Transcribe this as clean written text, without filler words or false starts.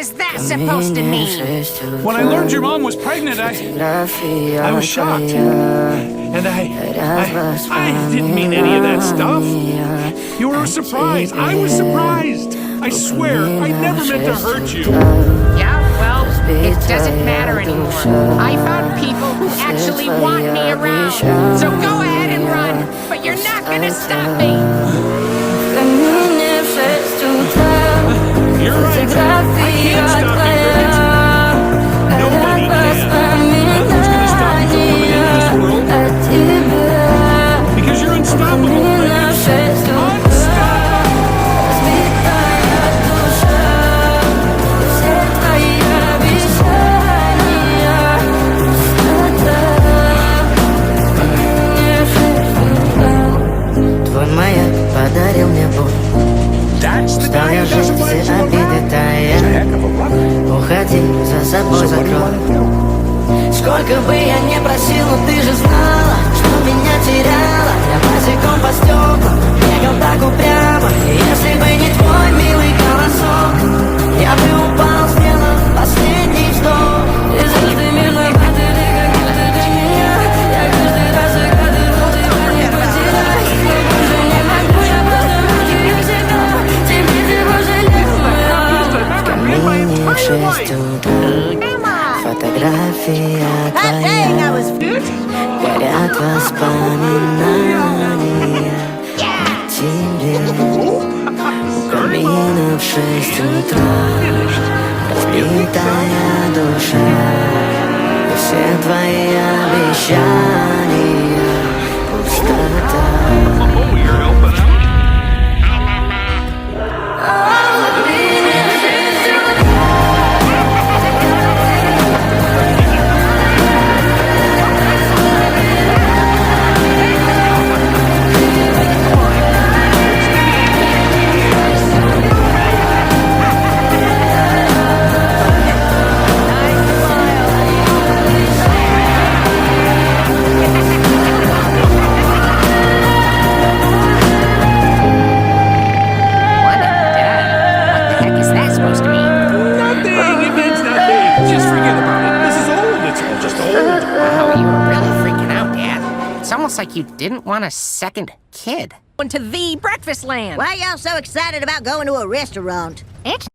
is that supposed to mean? When I learned your mom was pregnant, I was shocked. And I didn't mean any of that stuff. You were a surprise. I was surprised. I swear, I never meant to hurt you. Yeah, well, it doesn't matter anymore. I found people who actually want me around. So go ahead and run, but you're not gonna stop me. You're right. I can't stop you, Bridget. Nobody can. Who's gonna stop you from coming into this world? Because you're unstoppable, Bridget. Unstoppable! Твой маяк подарил мне боль. Устал я жить, все обиды тая. Уходи, за собой закрой. Сколько бы я не просил, но ты же знала, что меня теряла. Я босиком по стеклам бегал так упрямо. И если бы не твой милый голосок, я бы упал, сделав последний вздох. И звезды мирно падали, как будто для меня. Я каждый раз загадывал, ты не потеряй. Но больше не могу, я просто мучаю себя. Теперь ты пожалел моя. В камине в 6 утра. Фотография твоя, горят воспоминания о тебе. У камина в 6 утра, разбитая душа. И все твои обещания пустота. Like you didn't want a second kid. To the breakfast land. Why are y'all so excited about going to a restaurant? It's